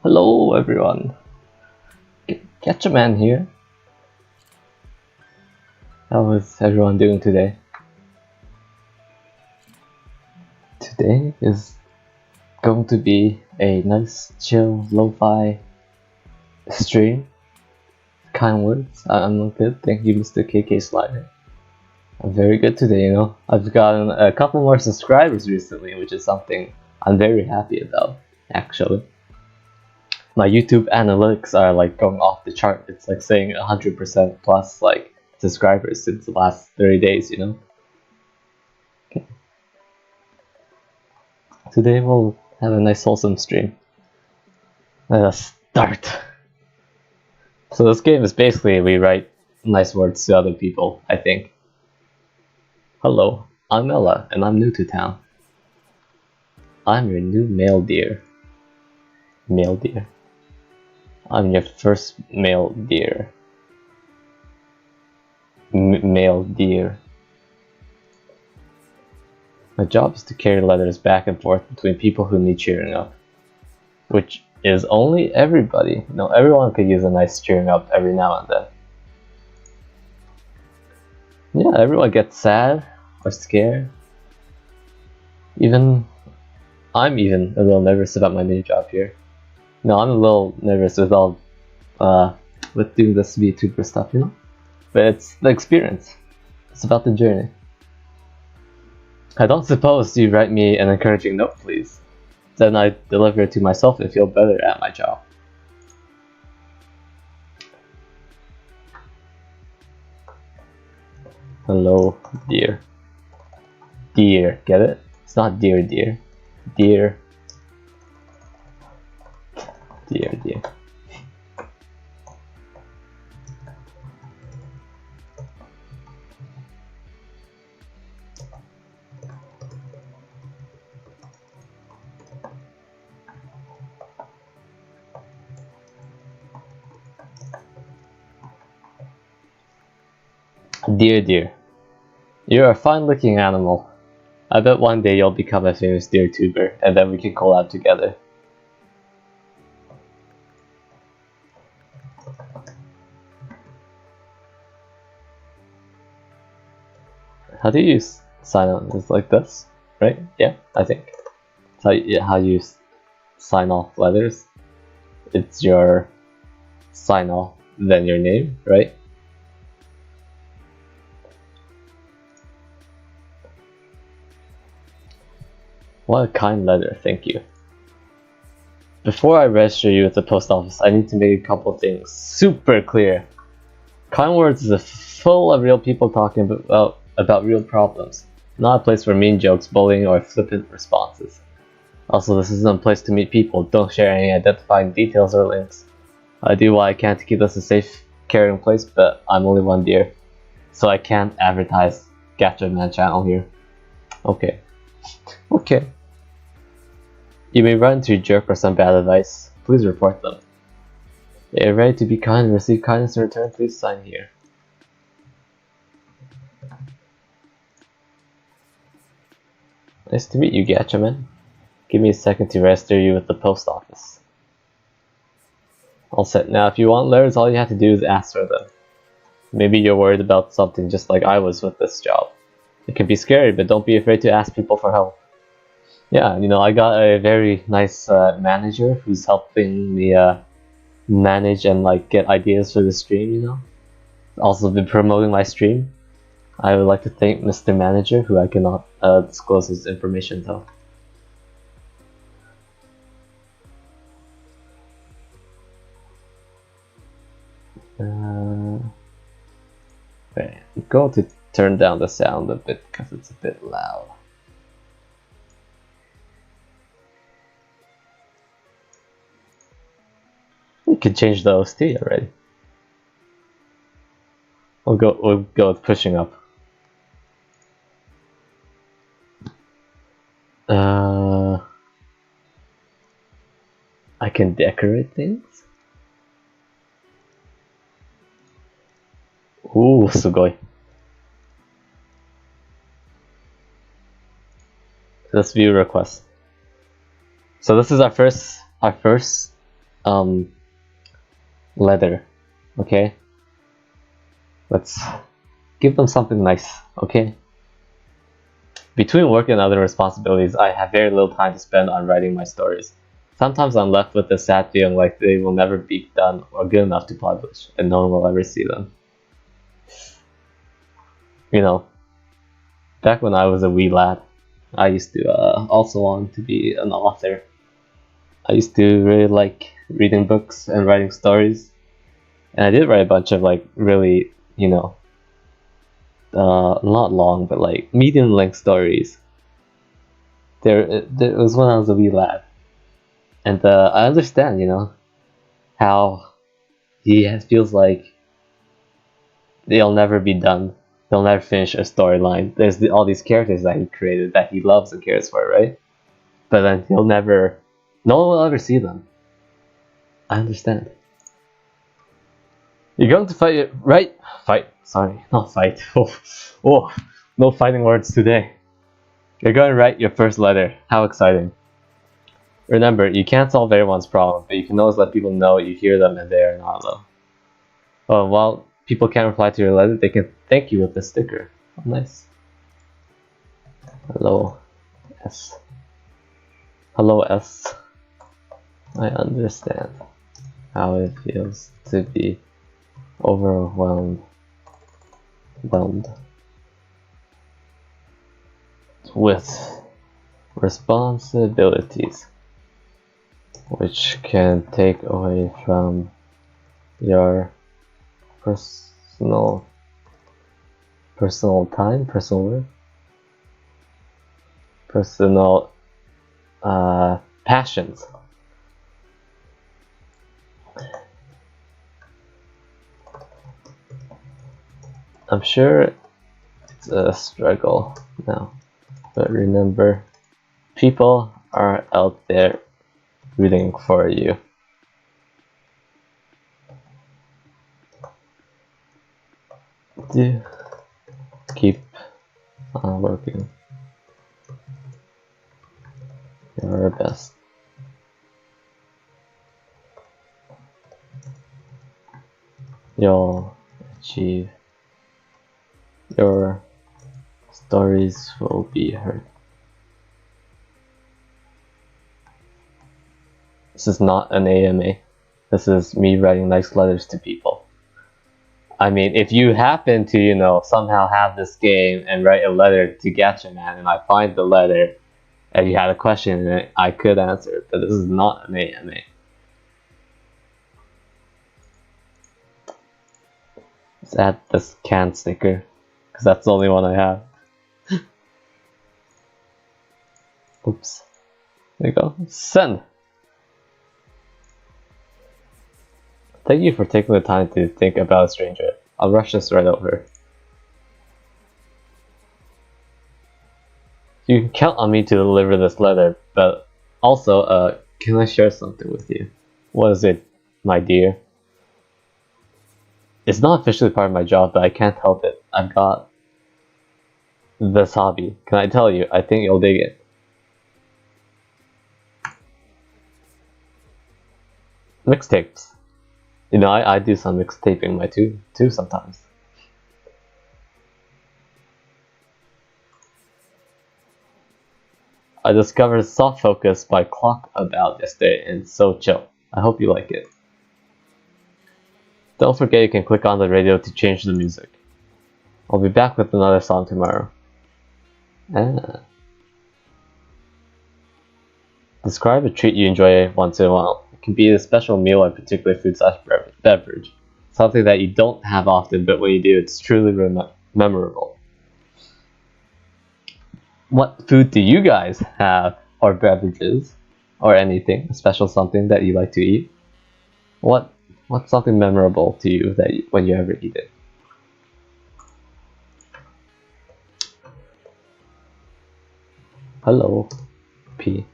Hello everyone, Gachaman here. How is everyone doing today? Today is going to be a nice, chill, lo-fi stream. Kind words. I'm good, thank you Mr. KK Slider. I'm very good today, you know. I've gotten a couple more subscribers recently, which is something I'm very happy about, actually. My YouTube analytics are like going off the chart. It's like saying 100% plus like subscribers since the last 30 days, you know. Okay. Today we'll have a nice wholesome stream. Let us start. So this game is basically we write nice words to other people, I think. Hello, I'm Ella and I'm new to town. I'm your new male deer. Male deer. I'm your first male deer. Male deer. My job is to carry letters back and forth between people who need cheering up. Which is only everybody. You know, everyone could use a nice cheering up every now and then. Yeah, everyone gets sad or scared. I'm even a little nervous about my new job here. No, I'm a little nervous with all with doing this VTuber stuff, you know? But it's the experience. It's about the journey. I don't suppose you write me an encouraging note, please. Then I deliver it to myself and feel better at my job. Hello, dear. Dear, get it? It's not dear, dear. Dear. Dear, dear. Dear, dear. You're a fine-looking animal. I bet one day you'll become a famous deer tuber, and then we can collab together. How do you sign on? It's like this, right? Yeah, I think. It's how you sign off letters. It's your sign off, then your name, right? What a kind letter, thank you. Before I register you at the post office, I need to make a couple things super clear. Kind Words is full of real people talking about real problems, not a place for mean jokes, bullying, or flippant responses. Also, this isn't a place to meet people. Don't share any identifying details or links. I do what I can to keep this a safe, caring place, but I'm only one deer, so I can't advertise Gachaman channel here. Okay. Okay. You may run into a jerk or some bad advice. Please report them. If you're ready to be kind and receive kindness in return, please sign here. Nice to meet you, Gachaman. Give me a second to register you at the post office. All set. Now, if you want letters, all you have to do is ask for them. Maybe you're worried about something just like I was with this job. It can be scary, but don't be afraid to ask people for help. Yeah, you know, I got a very nice manager who's helping me manage and like get ideas for the stream, you know. Also been promoting my stream. I would like to thank Mr. Manager, who I cannot disclose his information though. Okay, I'm going to turn down the sound a bit because it's a bit loud. We can change the OST already. We'll go with pushing up. I can decorate things. Ooh, sugoi. Let's view request. So this is our first letter, okay? Let's give them something nice, okay? Between work and other responsibilities, I have very little time to spend on writing my stories. Sometimes I'm left with the sad feeling like they will never be done or good enough to publish, and no one will ever see them. You know, back when I was a wee lad, I used to also want to be an author. I used to really like reading books and writing stories, and I did write a bunch of like really, not long, but like medium length stories. It was when I was a wee lad, and I understand, how he feels like they'll never be done. They'll never finish a storyline. There's all these characters that he created that he loves and cares for, right? But then no one will ever see them. I understand. You're going to fight, right? Sorry, not fight. Oh, no fighting words today. You're going to write your first letter. How exciting. Remember, you can't solve everyone's problem, but you can always let people know you hear them and they are not alone. Oh, while people can't reply to your letter, they can thank you with a sticker. Oh, nice. Hello, S. Hello, S. I understand how it feels to be overwhelmed with responsibilities, which can take away from your personal time, personal work, personal passions. I'm sure it's a struggle now, but remember, people are out there rooting for you. Do keep on working your best. You'll achieve. Your stories will be heard. This is not an AMA. This is me writing nice letters to people. I mean, if you happen to, somehow have this game and write a letter to Gachaman and I find the letter and you had a question in it, I could answer it, but this is not an AMA. Let's add this can sticker, because that's the only one I have. Oops. There you go. Send! Thank you for taking the time to think about a stranger. I'll rush this right over. You can count on me to deliver this letter, but also, can I share something with you? What is it, my dear? It's not officially part of my job, but I can't help it. I've got this hobby. Can I tell you? I think you'll dig it. Mixtapes. I do some mixtaping too sometimes. I discovered Soft Focus by Clock About yesterday and it's so chill. I hope you like it. Don't forget you can click on the radio to change the music. I'll be back with another song tomorrow. Describe a treat you enjoy once in a while. It can be a special meal or particular food/beverage. Something that you don't have often, but when you do, it's truly memorable. What food do you guys have, or beverages, or anything, a special something that you like to eat? What's something memorable to you when you ever eat it? Hello, P.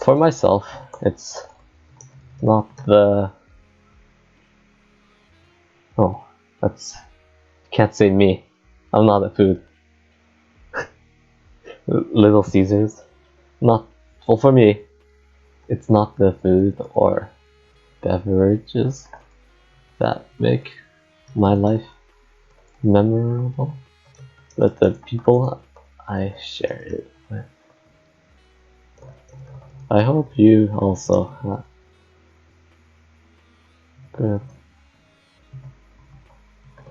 For myself, it's not the... Oh, can't say me. I'm not a food. Little Caesars. Not Well, for me, it's not the food or beverages that make my life memorable, but the people I share it with. I hope you also have good.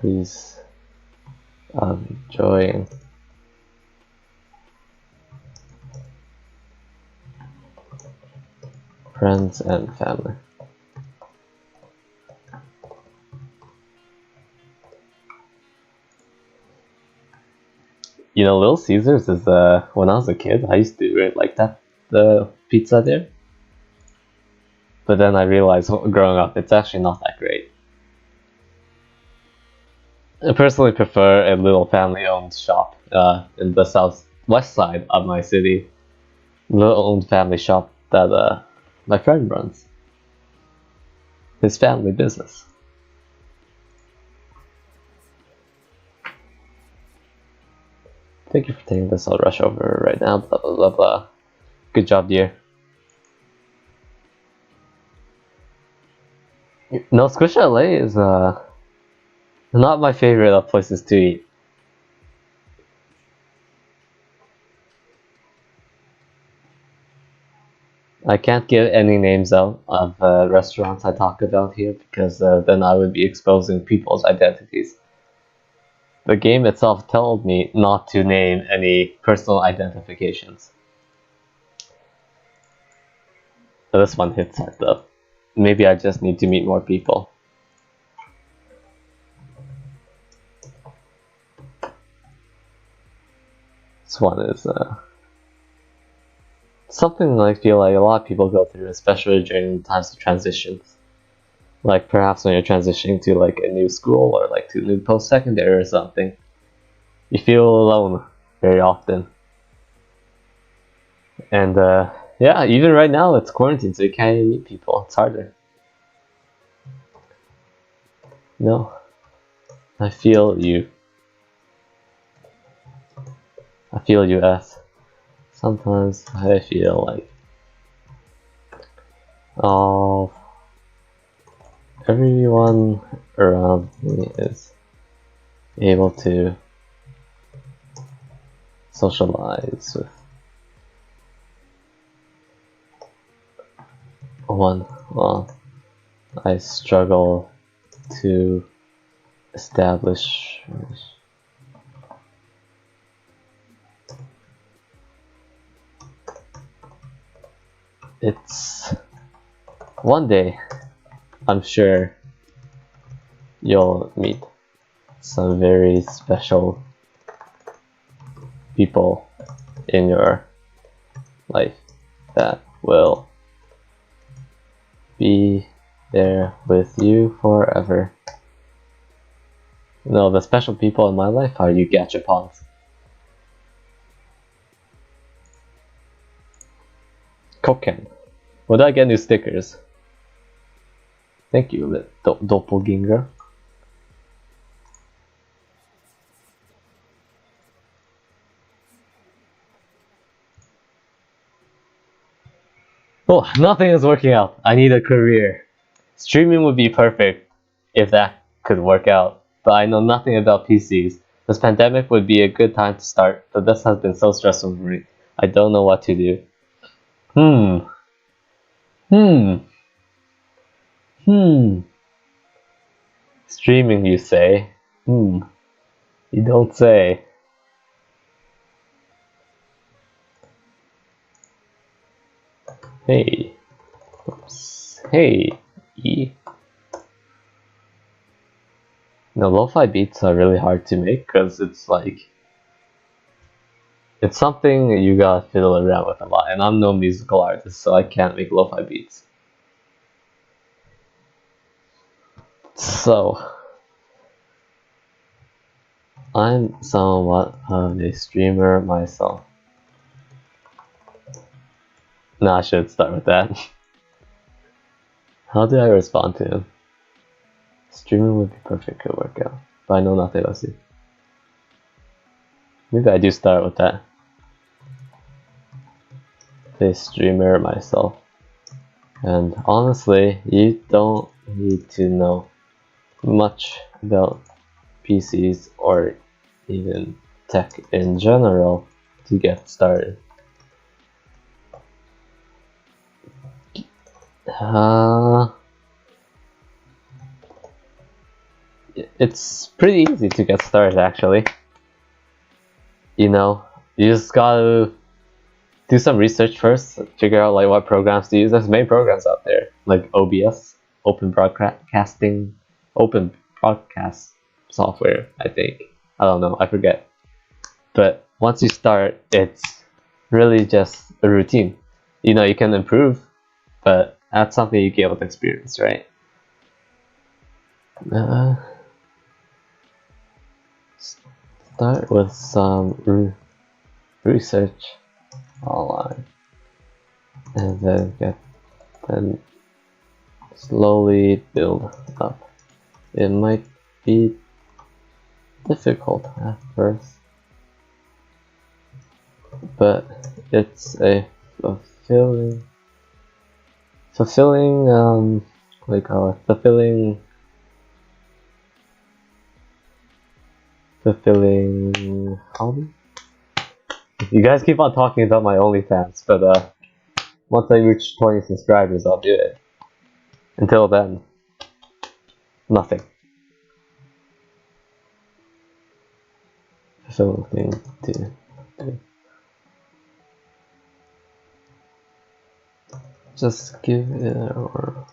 Please enjoying friends and family. You know, Little Caesars is when I was a kid, I used to really like that the pizza there. But then I realized growing up, it's actually not that great. I personally prefer a little family-owned shop in the southwest side of my city. Little-owned family shop that my friend runs. His family business. Thank you for taking this. I'll rush over right now. Blah blah blah blah. Good job, dear. No, Squish LA is not my favorite of places to eat. I can't give any names out of restaurants I talk about here because then I would be exposing people's identities. The game itself told me not to name any personal identifications. But this one hits hard though. Maybe I just need to meet more people. This one is something I feel like a lot of people go through, especially during times of transitions. Like perhaps when you're transitioning to like a new school or like to new post-secondary or something. You feel alone very often. And yeah, even right now it's quarantine, so you can't even meet people. It's harder. No. I feel you. I feel you, S. Sometimes I feel like everyone around me is able to socialize with one while I struggle to establish it's one day I'm sure you'll meet some very special people in your life that will be there with you forever. No, the special people in my life are you Gachapons. Koken. Would I get new stickers? Thank you, doppelganger. Oh, nothing is working out. I need a career. Streaming would be perfect if that could work out, but I know nothing about PCs. This pandemic would be a good time to start, but this has been so stressful for me. I don't know what to do. Streaming, you say? You don't say. Hey. Oops. Hey. E. No, lo-fi beats are really hard to make because it's like it's something you gotta fiddle around with a lot, and I'm no musical artist, so I can't make lo-fi beats. So I'm somewhat of a streamer myself. No, I should start with that. How did I respond to him? Streaming would be perfect, could work out, but I know nothing else. Maybe I do start with that. a streamer myself, and honestly, you don't need to know much about PCs or even tech in general to get started. It's pretty easy to get started, actually. You know, you just gotta do some research first, figure out like what programs to use. There's many programs out there, like OBS, Open Broadcast software, I think. I don't know, I forget. But once you start, it's really just a routine. You know, you can improve, but that's something you get with experience, right? Start with some research online, and then slowly build up. It might be difficult at first, but it's a fulfilling what do you call it? Fulfilling hobby? You guys keep on talking about my OnlyFans, but once I reach 20 subscribers, I'll do it. Until then, nothing. Fulfilling to do. Just give it or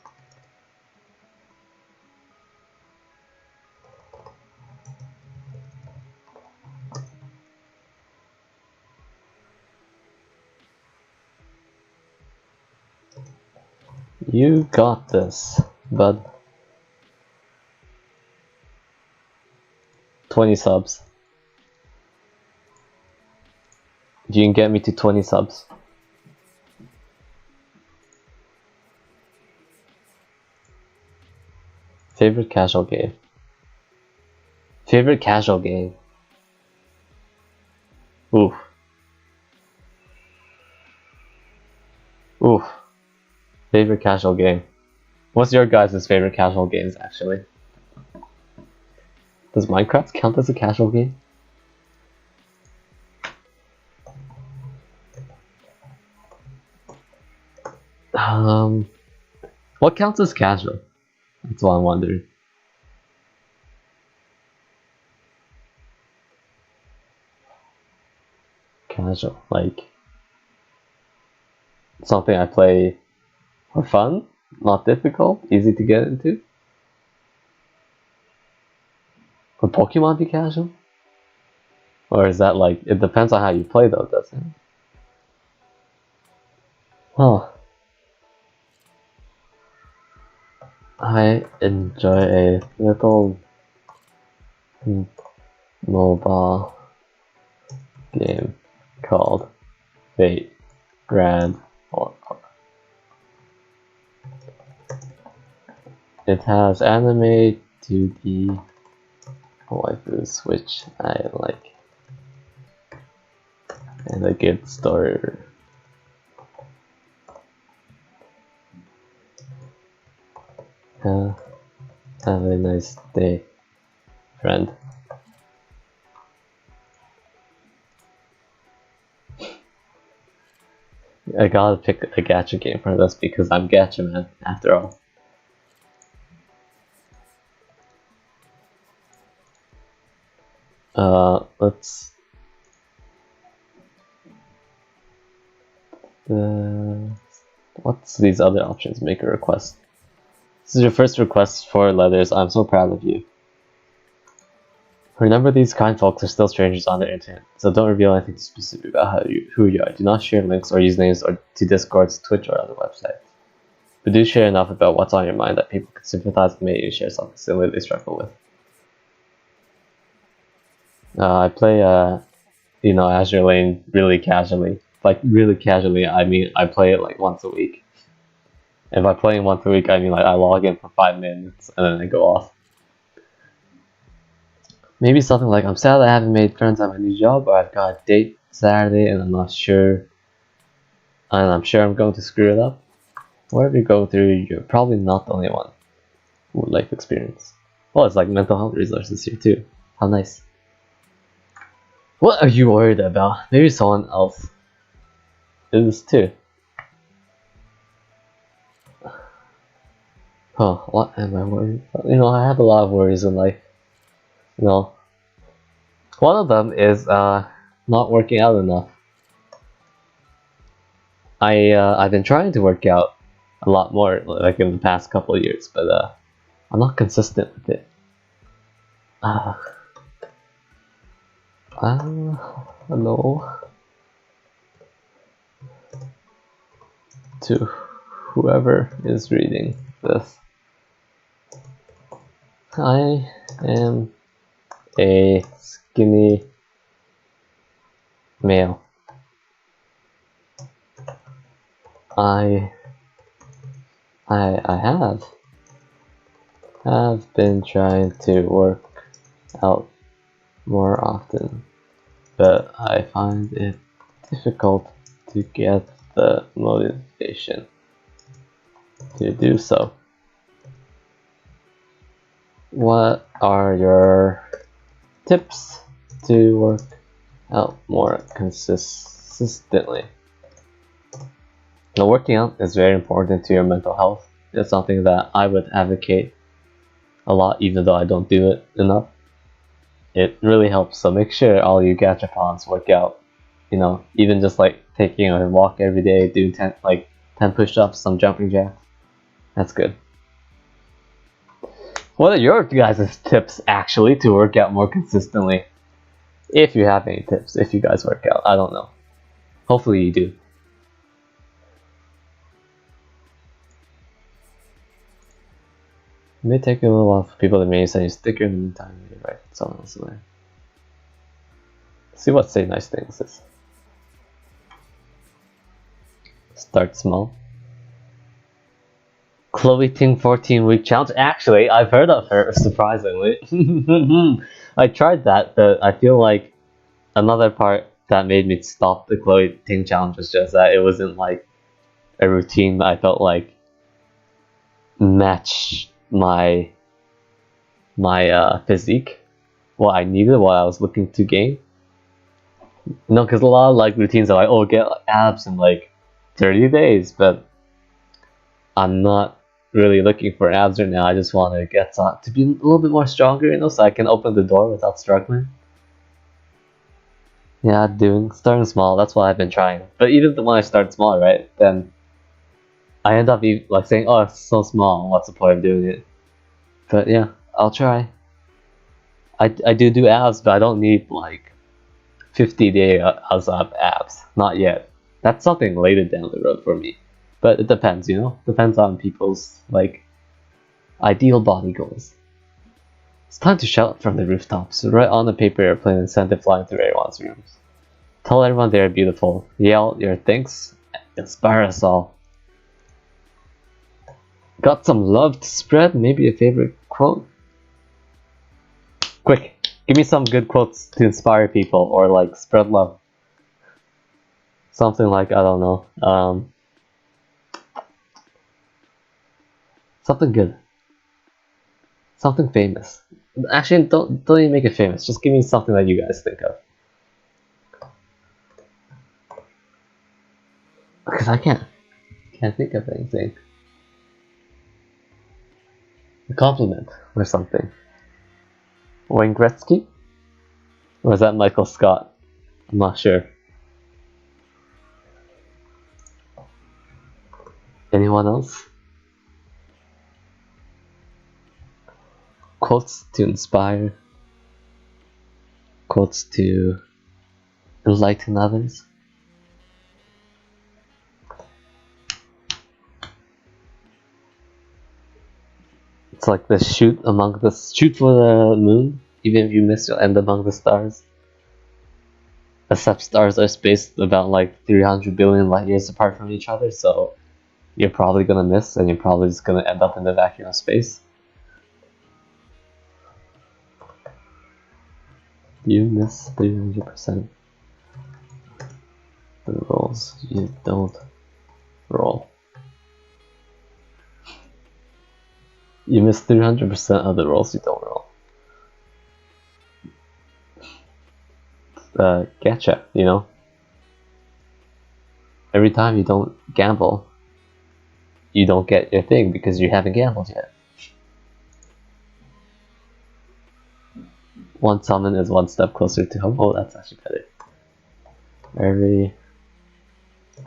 you got this, bud. 20 subs. You can get me to 20 subs. Favorite casual game. Favorite casual game. Oof. Oof. Favorite casual game. What's your guys' favorite casual games, actually? Does Minecraft count as a casual game? What counts as casual? That's what I'm wondering. Casual, like something I play for fun, not difficult, easy to get into. Would Pokemon be casual? Or is that like, it depends on how you play though, doesn't it? Huh. I enjoy a little mobile game called Fate Grand Order. It has anime 2D waifus, which I like, and a good story. Have a nice day, friend. I gotta pick a gacha game for this because I'm Gachaman after all. Let's what's these other options? Make a request. This is your first request, 4 letters. I'm so proud of you. Remember, these kind folks are still strangers on the internet, so don't reveal anything specific about who you are. Do not share links or usernames or to Discords, Twitch, or other websites. But do share enough about what's on your mind that people can sympathize and maybe share something similar they struggle with. I play, Azure Lane really casually. Like, really casually, I mean, I play it like once a week. And by playing once a week, I mean like I log in for 5 minutes and then I go off. Maybe something like, I'm sad I haven't made friends at my new job, or I've got a date Saturday and I'm not sure and I'm sure I'm going to screw it up. Whatever you go through, you're probably not the only one with life experience. Well, it's like mental health resources here too. How nice. What are you worried about? Maybe someone else is too. Huh, what am I worried about? You know, I have a lot of worries in life. You know, one of them is not working out enough. I've been trying to work out a lot more, like in the past couple of years, but I'm not consistent with it. Hello to whoever is reading this. I am a skinny male. I have been trying to work out more often, but I find it difficult to get the motivation to do so. What are your tips to work out more consistently? Now, working out is very important to your mental health. It's something that I would advocate a lot, even though I don't do it enough. It really helps, so make sure all you Gachapons work out. You know, even just like taking a walk every day, do 10 push-ups, some jumping jacks. That's good. What are your guys' tips actually to work out more consistently? If you have any tips, if you guys work out, I don't know. Hopefully you do. It may take a little while for people to maybe send you a sticker in the meantime. You're right, someone else away. See what say nice things is. Start small. Chloe Ting 14-week challenge. Actually, I've heard of her, surprisingly. I tried that, but I feel like another part that made me stop the Chloe Ting challenge was just that it wasn't like a routine that I felt like matched my physique, what I needed, what I was looking to gain. No, because a lot of like routines are like, oh, get abs in like 30 days, but I'm not really looking for abs right now. I just want to get to be a little bit more stronger, you know, so I can open the door without struggling. Yeah, starting small. That's what I've been trying. But even when I start small, right, then I end up like saying, "Oh, it's so small. What's the point of doing it?" But yeah, I'll try. I do abs, but I don't need like 50-day of abs. Not yet. That's something later down the road for me. But it depends, you know. Depends on people's like ideal body goals. It's time to shout from the rooftops, right on the paper airplane, and send it flying through everyone's rooms. Tell everyone they're beautiful. Yell your thanks. Inspire us all. Got some love to spread? Maybe a favorite quote? Quick, give me some good quotes to inspire people or like spread love. Something like, I don't know. Something good. Something famous. Actually, don't even make it famous. Just give me something that you guys think of. Because I can't think of anything. A compliment or something. Wayne Gretzky? Or is that Michael Scott? I'm not sure. Anyone else? Quotes to inspire. Quotes to enlighten others. It's like the shoot for the moon. Even if you miss, you'll end among the stars. Except stars are spaced about like 300 billion light years apart from each other, so you're probably gonna miss, and you're probably just gonna end up in the vacuum of space. You miss 300%. The rolls you don't roll. You miss 300% of the rolls you don't roll. Gacha, you know? Every time you don't gamble, you don't get your thing because you haven't gambled yet. One summon is one step closer to home. Oh, that's actually better. Every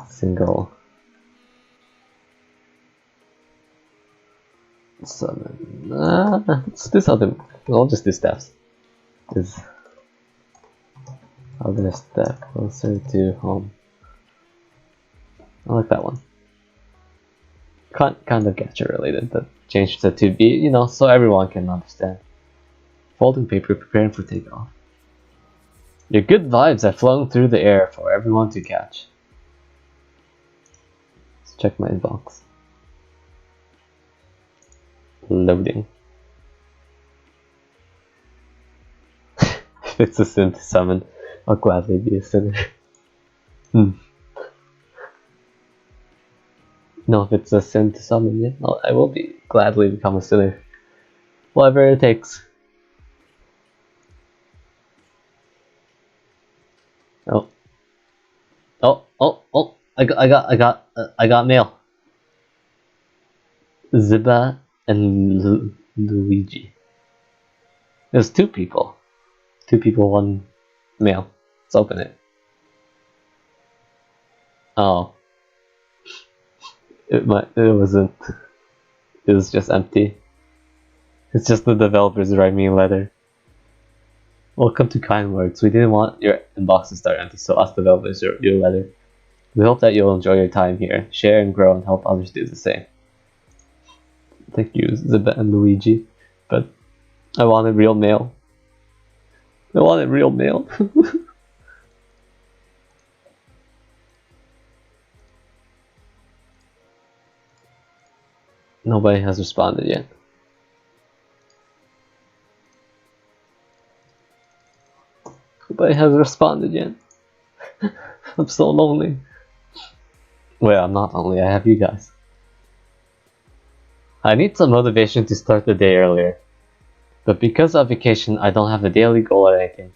single summon. Let's do something. I'll just do steps. Is other step closer to home. I like that one. Kind of gacha related, but changed it to be, you know, so everyone can understand. Folding paper, preparing for takeoff. Your good vibes are flowing through the air for everyone to catch. Let's check my inbox. Loading. If it's a sin to summon, I'll gladly be a sinner. No, if it's a sin to summon, yeah, I will gladly become a sinner. Whatever it takes. Oh! I got mail. Ziba and Luigi. There's two people. Two people, one mail. Let's open it. Oh. It wasn't. It was just empty. It's just the developers writing me a letter. Welcome to Kind Words. We didn't want your inbox to start empty, so us developers wrote you a letter. We hope that you'll enjoy your time here, share and grow, and help others do the same. Thank you, Ziba and Luigi. But I wanted real mail. I wanted real mail. Nobody has responded yet. Nobody has responded yet. I'm so lonely. Well, I'm not lonely, I have you guys. I need some motivation to start the day earlier. But because of vacation, I don't have a daily goal or anything.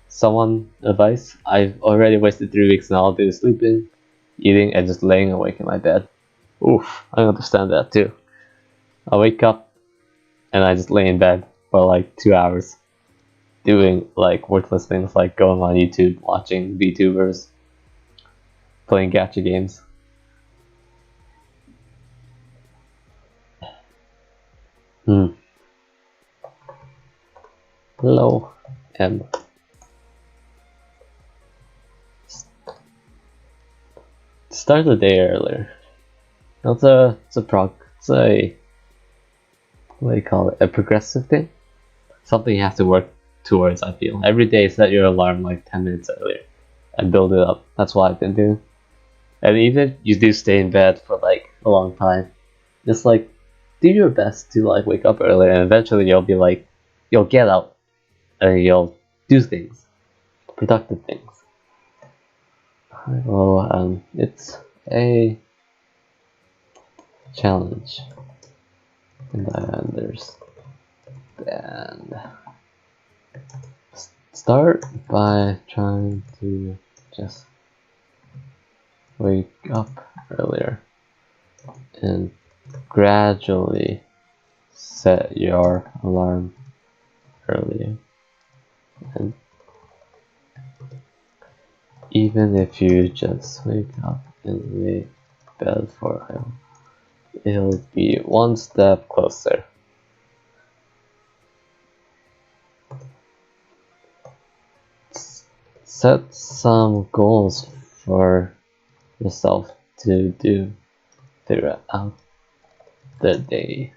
Someone advice? I've already wasted 3 weeks now. I'll do sleeping, eating, and just laying awake in my bed. Oof, I understand that too. I wake up and I just lay in bed for like 2 hours. Doing like worthless things like going on YouTube, watching VTubers, playing gacha games. Hello, M. Start the day earlier. It's a what do you call it? A progressive thing? Something you have to work towards, I feel. Every day set your alarm like 10 minutes earlier and build it up. That's what I've been doing. And even if you do stay in bed for like a long time, just like do your best to like wake up earlier, and eventually you'll get out and you'll do things, productive things. Well, it's a challenge, and I understand. Start by trying to just wake up earlier and gradually set your alarm earlier. And even if you just wake up and lay bed for a while, it'll be one step closer. Set some goals for yourself to do throughout the day.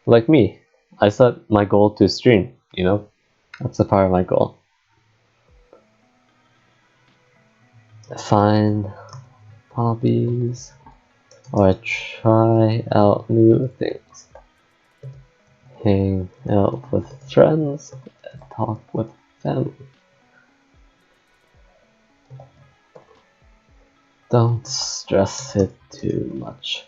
Like me, I set my goal to stream, you know? That's a part of my goal. Find hobbies or try out new things. Hang out with friends and talk with family. Don't stress it too much.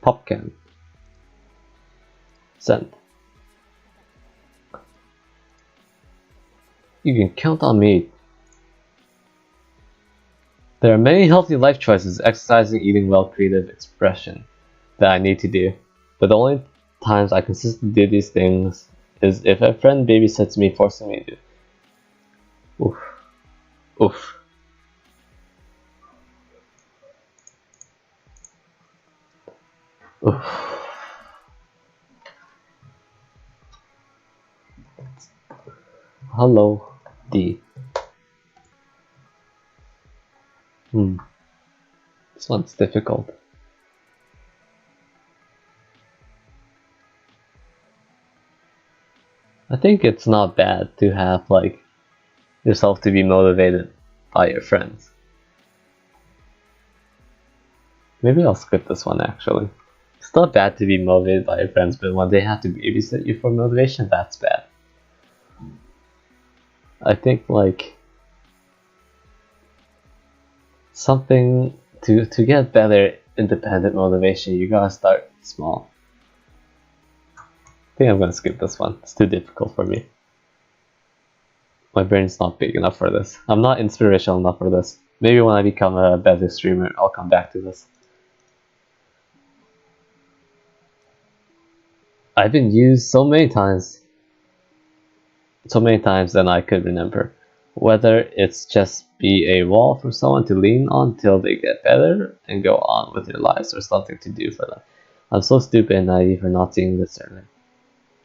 Popcan. Send. You can count on me. There are many healthy life choices, exercising, eating well, creative expression, that I need to do. But the only times I consistently do these things is if a friend babysits me, forcing me to. Oof. Oof. Oof. Hello, D. This one's difficult. I think it's not bad to have, like, yourself to be motivated by your friends. Maybe I'll skip this one, actually. It's not bad to be motivated by your friends, but when they have to babysit you for motivation, that's bad. I think, like, something to get better independent motivation, you gotta start small. I think I'm gonna skip this one. It's too difficult for me. My brain's not big enough for this. I'm not inspirational enough for this. Maybe when I become a better streamer, I'll come back to this. I've been used so many times than I could remember. Whether it's just be a wall for someone to lean on till they get better and go on with their lives, or something to do for them. I'm so stupid and naive for not seeing this earlier.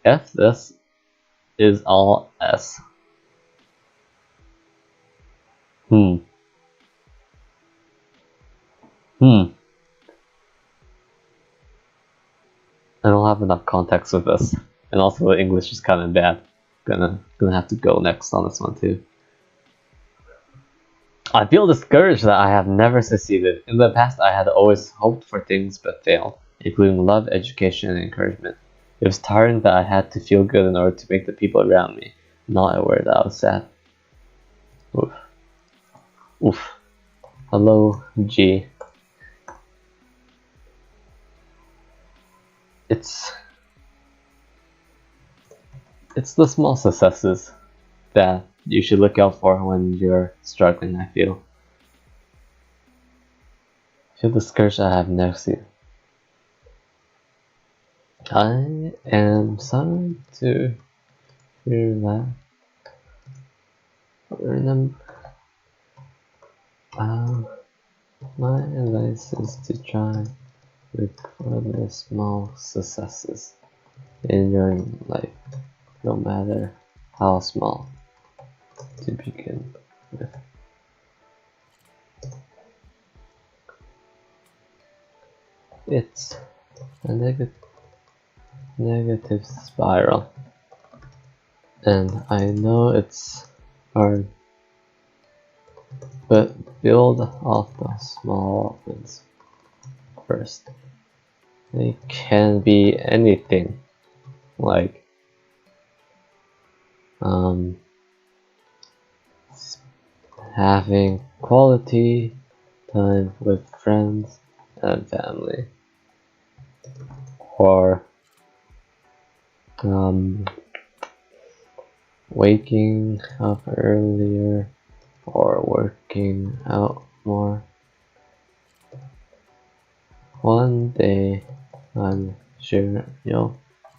F this is all S. I don't have enough context with this, and also the English is kind of bad. Gonna have to go next on this one too. I feel discouraged that I have never succeeded. In the past, I had always hoped for things but failed, including love, education, and encouragement. It was tiring that I had to feel good in order to make the people around me not aware that I was sad. Oof. Oof. Hello, G. It's the small successes that you should look out for when you're struggling, I feel. I feel discouraged I have never seen. I am sorry to hear that. My advice is to try look for the small successes in your life, no matter how small, to begin with. It's a negative spiral, and I know it's hard, but build off the small wins first. They can be anything, like having quality time with friends and family, or waking up earlier, or working out more. One day, I'm sure you'll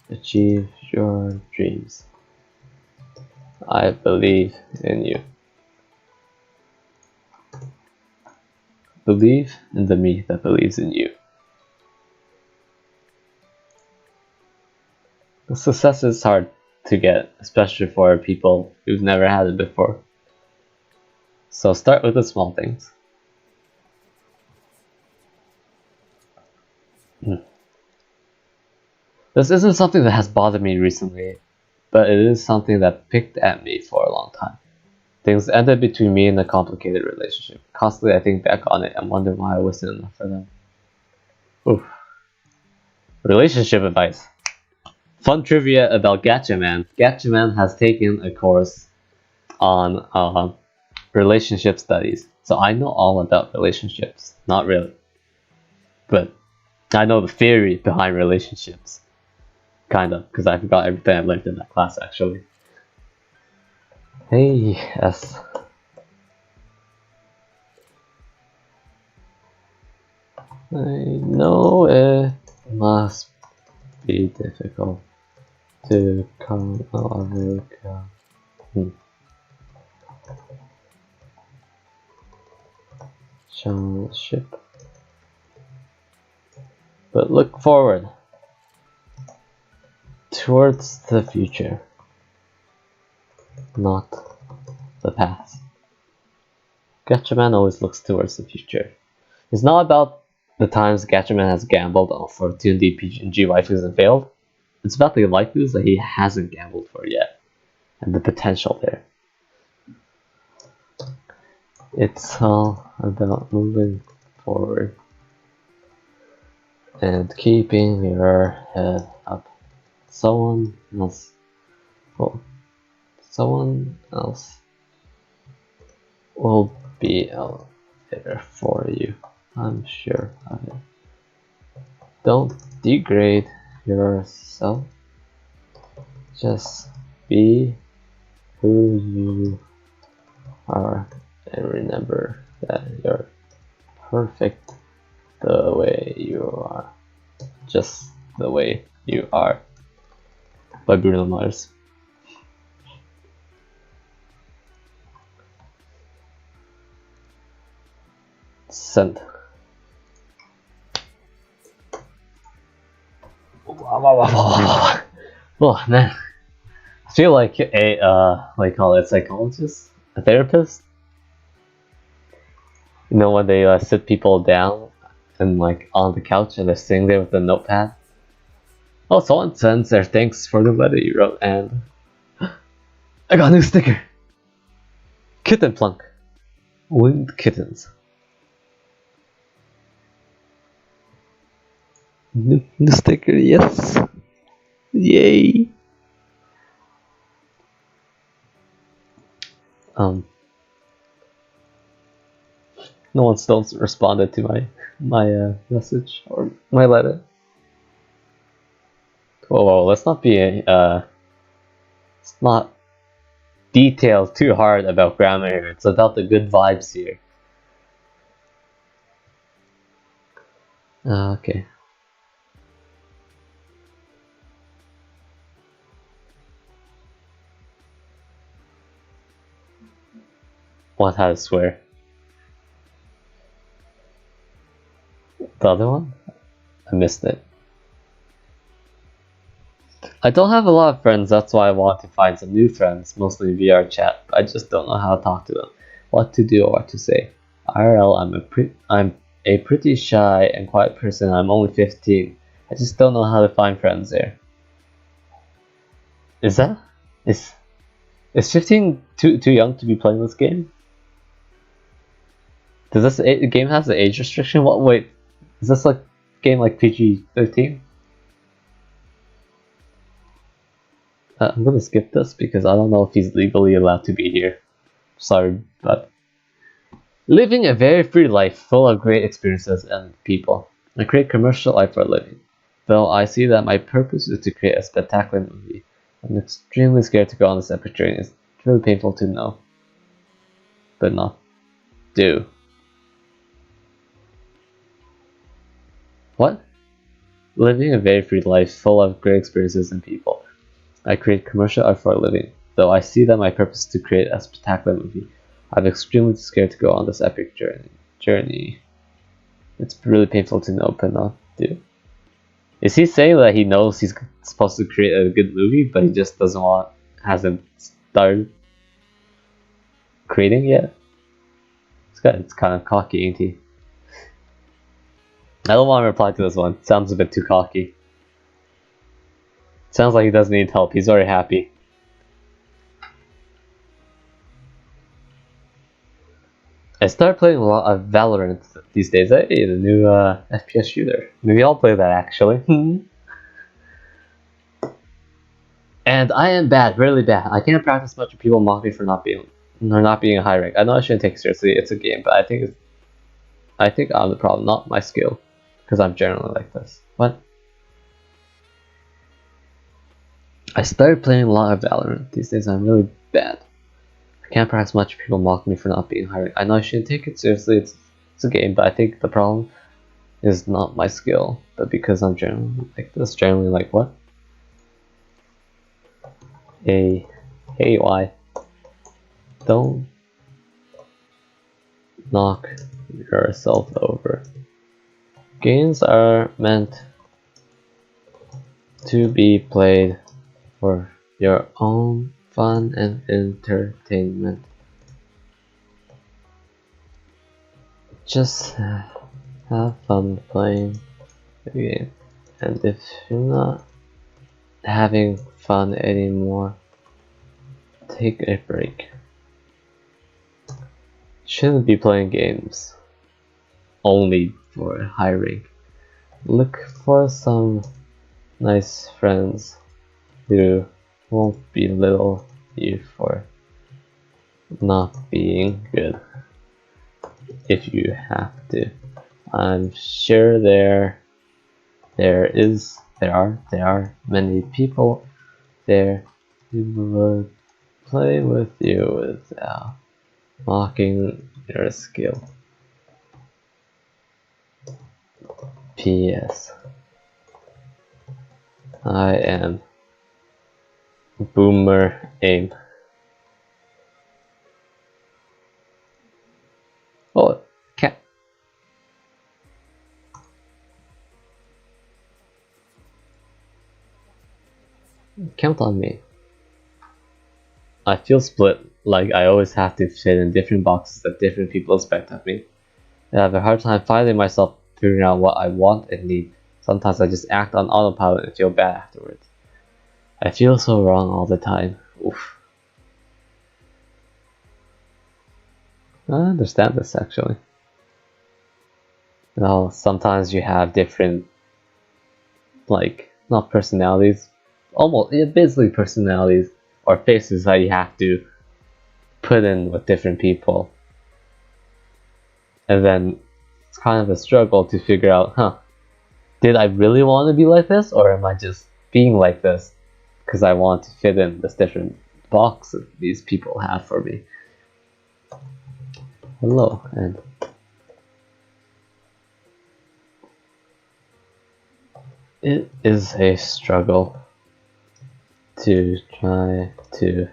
achieve your dreams. I believe in you. Believe in the me that believes in you. The success is hard to get, especially for people who've never had it before. So start with the small things. This isn't something that has bothered me recently, but it is something that picked at me for a long time. Things ended between me and a complicated relationship. Constantly I think back on it and wonder why I wasn't enough for them. Oof. Relationship advice. Fun trivia about Gachaman. Gachaman has taken a course on relationship studies, so I know all about relationships. Not really, but I know the theory behind relationships, kind of, because I forgot everything I learned in that class actually. Hey, yes. I know it must be difficult to come America. Ship. But look forward towards the future, not the past. Gachaman always looks towards the future. It's not about the times Gachaman has gambled on for 2D PG waifus and failed. It's about the waifus that he hasn't gambled for yet, and the potential there. It's all about moving forward and keeping your head up. Someone else will be out there for you. I'm sure of it. Don't degrade yourself. Just be who you are and remember that you're perfect the way you are. Just the way you are. By Bruno Mars. Sent. Oh man, I feel like a like call it psychologist, a therapist. You know when they sit people down and like on the couch and they're sitting there with a notepad. Oh, someone sends their thanks for the letter you wrote, and I got a new sticker. Kitten plunk, winged kittens. New sticker, yes. Yay. No one still responded to my message or my letter. Whoa, let's not be let's not detail too hard about grammar here. It's about the good vibes here. Okay. What, how to swear? The other one? I missed it. I don't have a lot of friends, that's why I want to find some new friends, mostly via chat. I just don't know how to talk to them, what to do or what to say. IRL, I'm a pretty shy and quiet person. I'm only 15. I just don't know how to find friends there. Is 15 too young to be playing this game? Does this game have the age restriction? What? Wait, is this like game like PG-13? I'm gonna skip this because I don't know if he's legally allowed to be here. Sorry, but living a very free life full of great experiences and people. I create commercial life for a living. Though I see that my purpose is to create a spectacular movie. I'm extremely scared to go on this epic journey. It's really painful to know, but not do. What? Living a very free life full of great experiences and people. I create commercial art for a living. Though I see that my purpose is to create a spectacular movie, I'm extremely scared to go on this epic journey. It's really painful to know, but not do. Is he saying that he knows he's supposed to create a good movie, but he just hasn't started creating yet? It's kind of cocky, ain't he? I don't want to reply to this one. Sounds a bit too cocky. Sounds like he doesn't need help. He's very happy. I started playing a lot of Valorant these days. Hey, the new FPS shooter. Maybe I'll play that actually. And I am bad, really bad. I can't practice much, and people mock me for not being or not being a high rank. I know I shouldn't take it seriously. It's a game, but I think I'm the problem, not my skill, because I'm generally like this. What? I started playing a lot of Valorant these days. I'm really bad. I can't practice much. People mock me for not being high rank. I know I shouldn't take it seriously. It's a game, but I think the problem is not my skill, but because I'm generally like this. Generally like what? Hey, why? Don't knock yourself over. Games are meant to be played for your own fun and entertainment. Just have fun playing the game, and if you're not having fun anymore, take a break. Shouldn't be playing games only for high rank. Look for some nice friends who won't belittle you for not being good if you have to. I'm sure there are many people there who would play with you without mocking your skill. P.S. I am Boomer Aim. Oh, cat. Count on me. I feel split, like I always have to fit in different boxes that different people expect of me. I have a hard time finding myself, figuring out what I want and need. Sometimes I just act on autopilot and feel bad afterwards. I feel so wrong all the time. Oof. I understand this actually. You know, sometimes you have different, like, not personalities, almost, basically personalities or faces that you have to put in with different people. And then it's kind of a struggle to figure out, did I really want to be like this, or am I just being like this because I want to fit in this different box that these people have for me? Hello, and it is a struggle to try to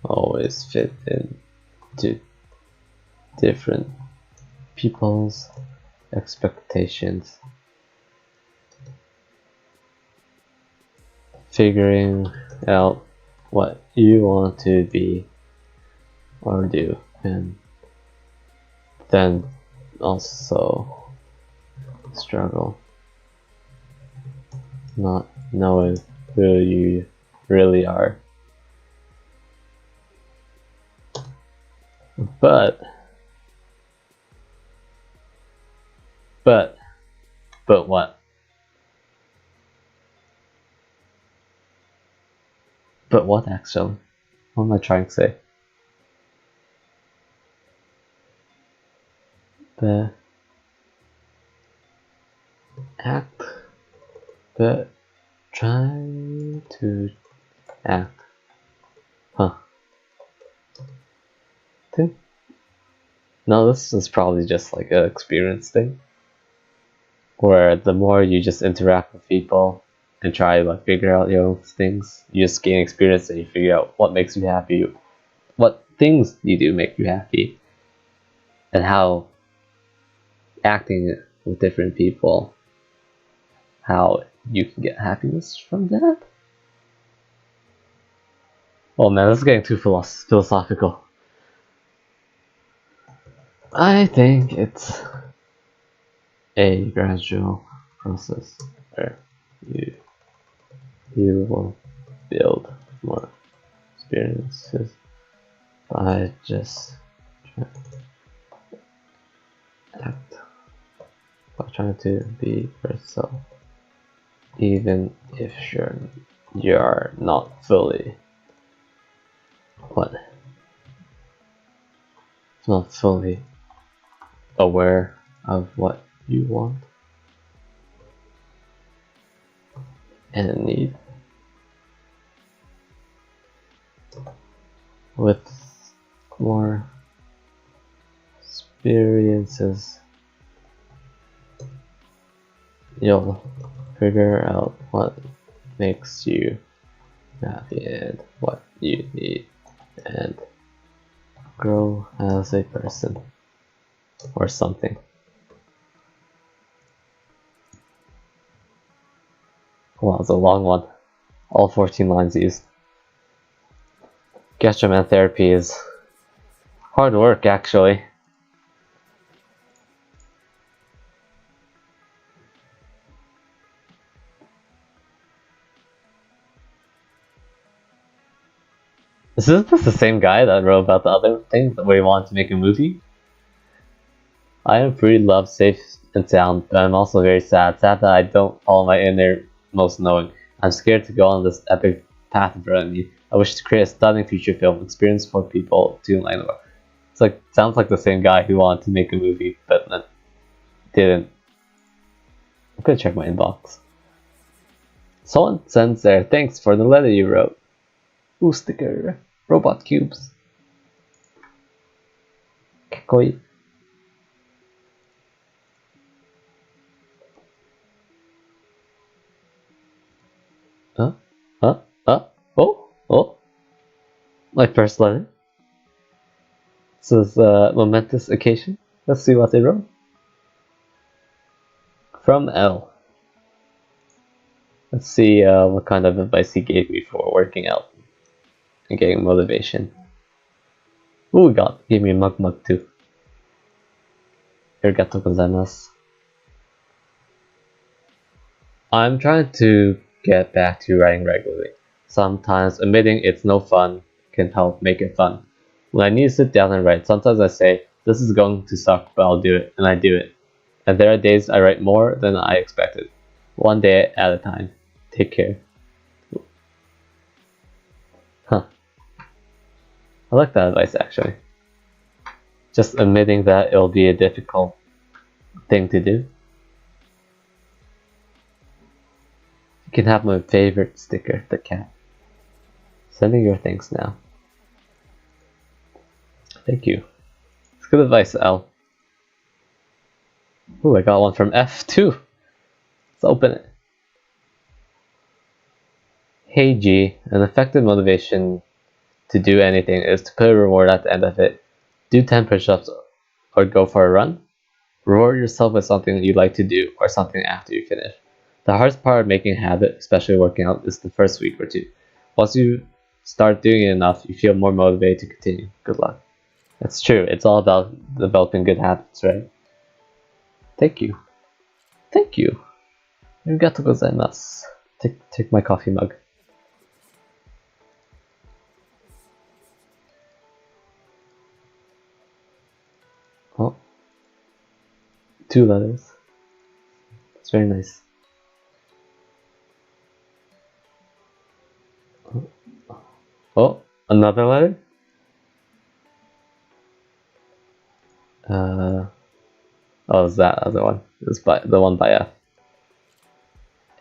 always fit into different people's expectations. Figuring out what you want to be or do, and then also struggle not knowing who you really are. But what? But what actually? What am I trying to say? The act, but trying to act. No, this is probably just like an experience thing, where the more you just interact with people and try to like figure out your own things, you just gain experience and you figure out what makes you happy, what things you do make you happy, and how acting with different people, how you can get happiness from that. Oh man, this is getting too philosophical. I think it's a gradual process where you will build more experiences by just trying to be yourself, even if you're not fully not fully aware of what you want and need. With more experiences, you'll figure out what makes you happy and what you need, and grow as a person or something. Wow, it's a long one. All 14 lines used. Gachaman therapy is hard work, actually. Is this the same guy that wrote about the other thing where he wanted to make a movie? I am free, love, safe, and sound, but I'm also very sad. Sad that I don't follow my innermost knowing. I'm scared to go on this epic path in front of me. I wish to create a stunning feature film experience for people to enlighten the world. It's like, sounds like the same guy who wanted to make a movie, but then didn't. I'm gonna check my inbox. Someone sends there, thanks for the letter you wrote. Ooh, sticker. Robot cubes. Kakoi. Oh. My first letter. This is a momentous occasion. Let's see what they wrote. From L. Let's see what kind of advice he gave me for working out and getting motivation. Ooh, gave me a mug too. Arigatou gozaimasu. I'm trying to get back to writing regularly. Sometimes admitting it's no fun can help make it fun. When I need to sit down and write, sometimes I say, this is going to suck, but I'll do it, and I do it. And there are days I write more than I expected. One day at a time. Take care. Huh. I like that advice, actually. Just admitting that it'll be a difficult thing to do. You can have my favorite sticker, the cat. Sending your thanks now. Thank you. It's good advice, L. Ooh, I got one from F too. Let's open it. Hey G, an effective motivation to do anything is to put a reward at the end of it. Do 10 push-ups or go for a run. Reward yourself with something you like to do or something after you finish. The hardest part of making a habit, especially working out, is the first week or two. Once you start doing it enough, you feel more motivated to continue. Good luck. That's true. It's all about developing good habits, right? Thank you. Thank you. Arigatou gozaimasu. Take my coffee mug. Oh. 2 letters. It's very nice. Oh, another letter? Oh, is that other one? It's by the one by F.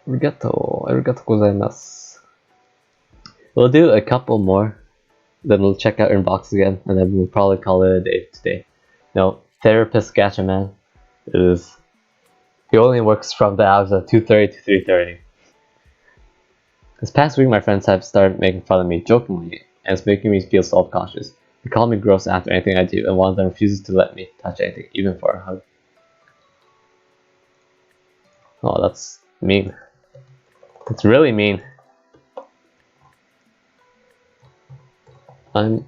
Arigatou gozaimasu. We'll do a couple more, then we'll check out inbox again, and then we'll probably call it a day today. Now, therapist Gachaman he only works from the hours of 2:30 to 3:30. This past week, my friends have started making fun of me jokingly, and it's making me feel self-conscious. They call me gross after anything I do, and one of them refuses to let me touch anything, even for a hug. Oh, that's mean. It's really mean. I'm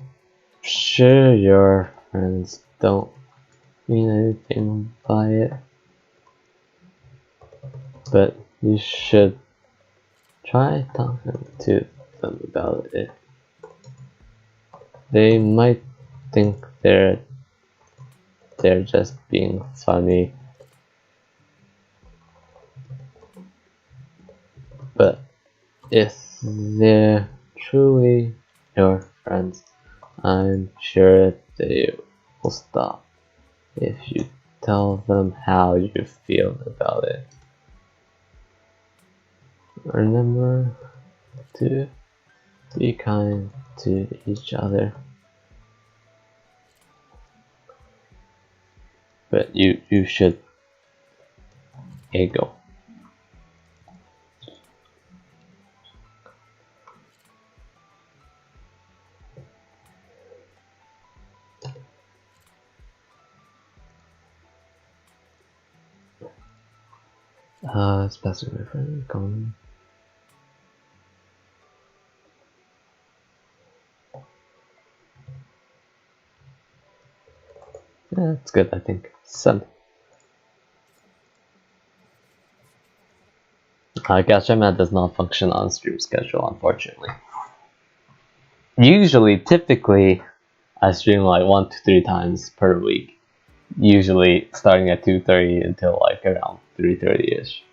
sure your friends don't mean anything by it, but you should try talking to them about it. They might think they're just being funny, but if they're truly your friends, I'm sure they will stop if you tell them how you feel about it. Remember to be kind to each other. But you should ego. It's best my friend. Come. Yeah, it's good, I think. Send. Gachaman does not function on stream schedule, unfortunately. Usually, typically, I stream like 1 to 3 times per week. Usually starting at 2:30 until like around 3:30ish.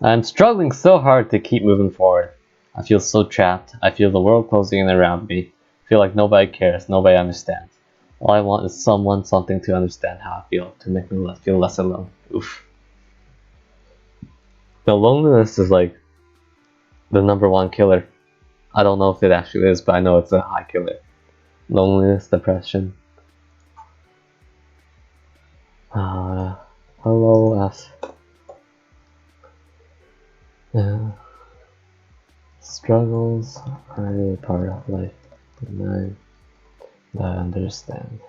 I'm struggling so hard to keep moving forward. I feel so trapped. I feel the world closing in around me. I feel like nobody cares, nobody understands. All I want is someone, something to understand how I feel, to make me feel less alone. Oof. The loneliness is like the #1 killer. I don't know if it actually is, but I know it's a high killer. Loneliness, depression. Hello, F. Struggles are a part of life, and I understand.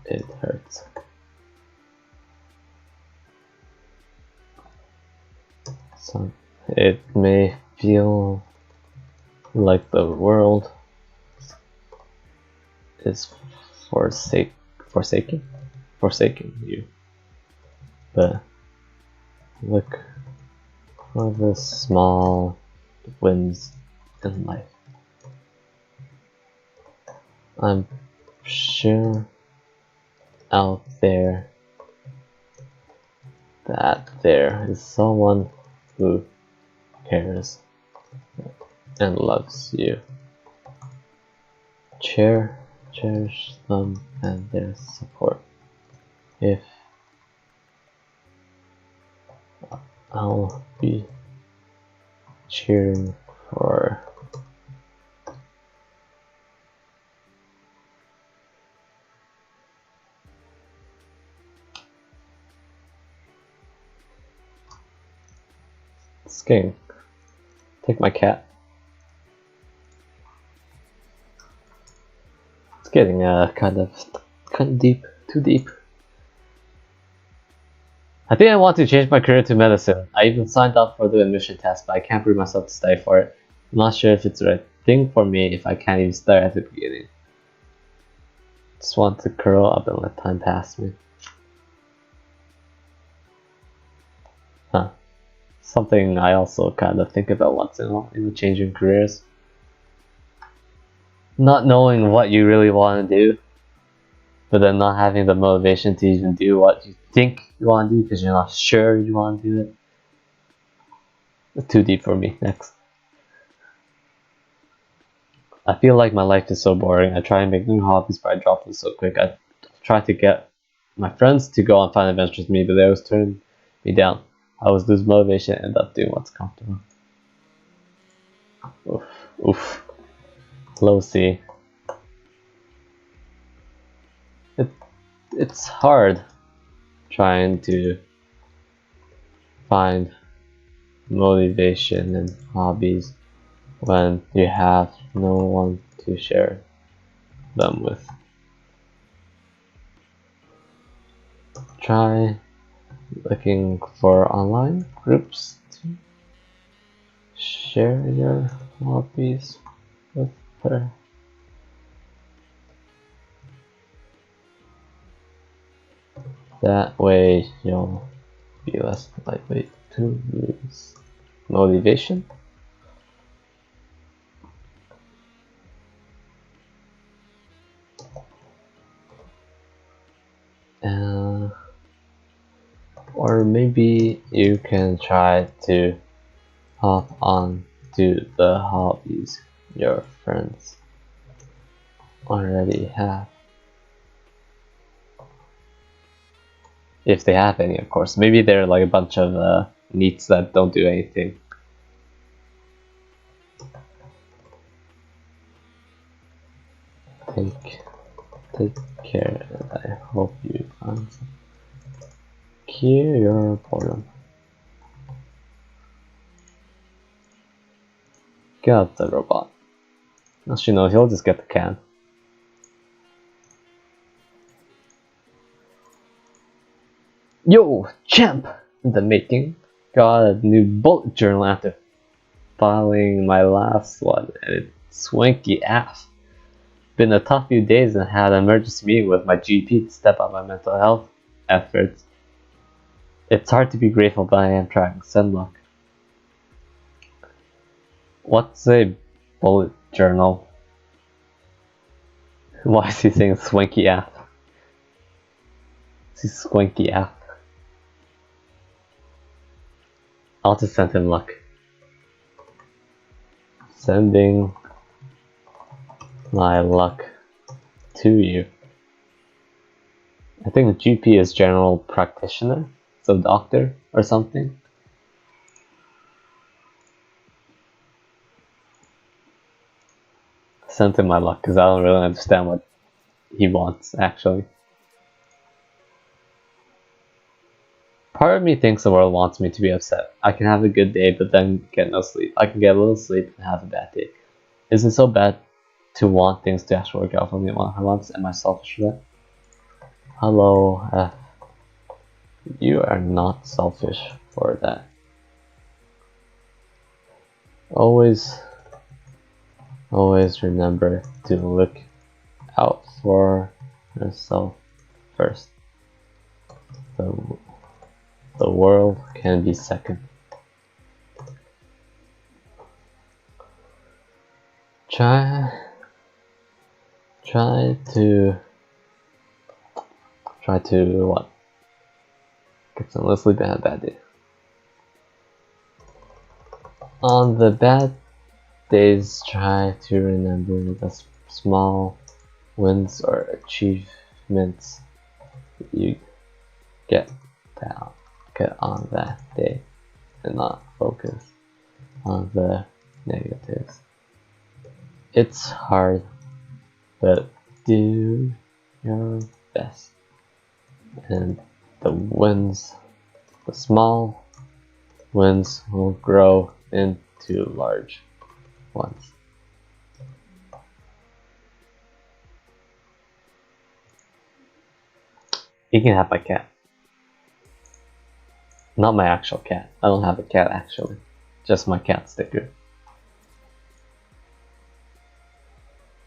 It hurts. So it may feel like the world is forsaking you, but look for the small wins in life. I'm sure out there that there is someone who cares and loves you. Cherish them and their support. If I'll be cheering for skiing. Take my cat. It's getting kind of deep, too deep. I think I want to change my career to medicine. I even signed up for the admission test, but I can't bring myself to study for it. I'm not sure if it's the right thing for me if I can't even start at the beginning. Just want to curl up and let time pass me. Huh. Something I also kind of think about once in a while, even changing careers. Not knowing what you really want to do, but then not having the motivation to even do what you think you want to do because you're not sure you want to do it. It's too deep for me. Next. I feel like my life is so boring. I try and make new hobbies, but I drop them so quick. I try to get my friends to go on fun adventures with me, but they always turn me down. I always lose motivation and end up doing what's comfortable. Oof. Oof. Lofi. It's hard trying to find motivation and hobbies when you have no one to share them with. Try looking for online groups to share your hobbies with her. That way you'll be less likely to lose motivation. Or maybe you can try to hop on to the hobbies your friends already have. If they have any, of course. Maybe they're like a bunch of neats that don't do anything. Take care. I hope you find some. Cure your boredom. Get out the robot. Actually, no, he'll just get the can. Yo, champ! In the making. Got a new bullet journal after filing my last one, and it's swanky AF. Been a tough few days and had an emergency meeting with my GP to step up my mental health efforts. It's hard to be grateful, but I am trying. Send luck. What's a bullet journal? Why is he saying swanky AF? He's swanky AF. I'll just send him luck. Sending my luck to you. I think the GP is general practitioner, so doctor or something. Send him my luck because I don't really understand what he wants actually. Part of me thinks the world wants me to be upset. I can have a good day but then get no sleep. I can get a little sleep and have a bad day. Is it so bad to want things to actually work out for me once? Am I selfish for that? Hello, F. You are not selfish for that. Always remember to look out for yourself first. The world can be second. Try to what? Get some little sleep and have a bad day. On the bad days, try to remember the small wins or achievements you get on that day and not focus on the negatives. It's hard, but do your best. And the small wins will grow into large ones. You can have my cat. Not my actual cat. I don't have a cat actually. Just my cat sticker.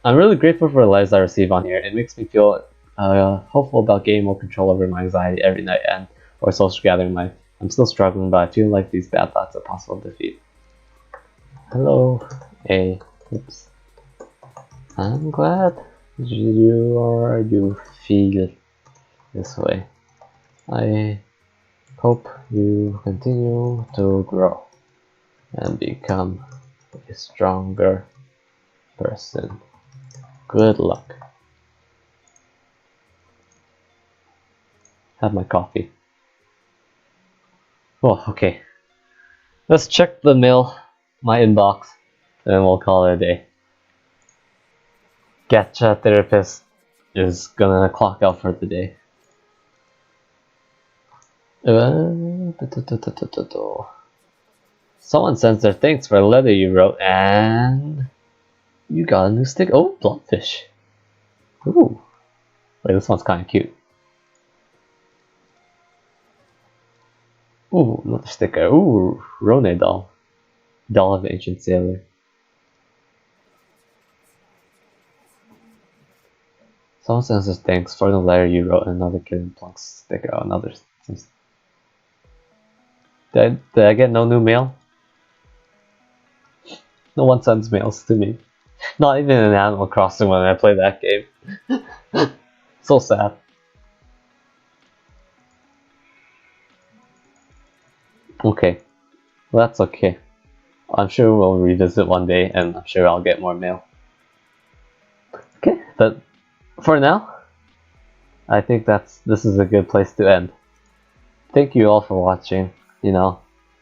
I'm really grateful for the letters I receive on here. It makes me feel hopeful about getting more control over my anxiety every night and or social gathering life. I'm still struggling, but I feel like these bad thoughts are possible to defeat. Hello, oops. I'm glad you feel this way. I hope you continue to grow and become a stronger person. Good luck. Have my coffee. Oh, okay. Let's check the mail, my inbox, and then we'll call it a day. Gacha therapist is gonna clock out for the day. Someone sends their thanks for a letter you wrote, and you got a new stick. Oh, bloodfish. Ooh. Wait, this one's kind of cute. Ooh, another sticker. Ooh, Rone doll. Doll of the Ancient Sailor. Someone sends us thanks for the letter you wrote, and another kid plunks sticker. Oh, another. Did I get no new mail? No one sends mails to me. Not even in Animal Crossing when I play that game. So sad. Okay. Well, that's okay. I'm sure we'll revisit one day and I'm sure I'll get more mail. Okay. But for now, I think this is a good place to end. Thank you all for watching, and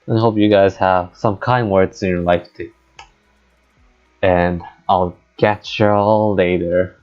hope you guys have some kind words in your life too. And I'll catch y'all later.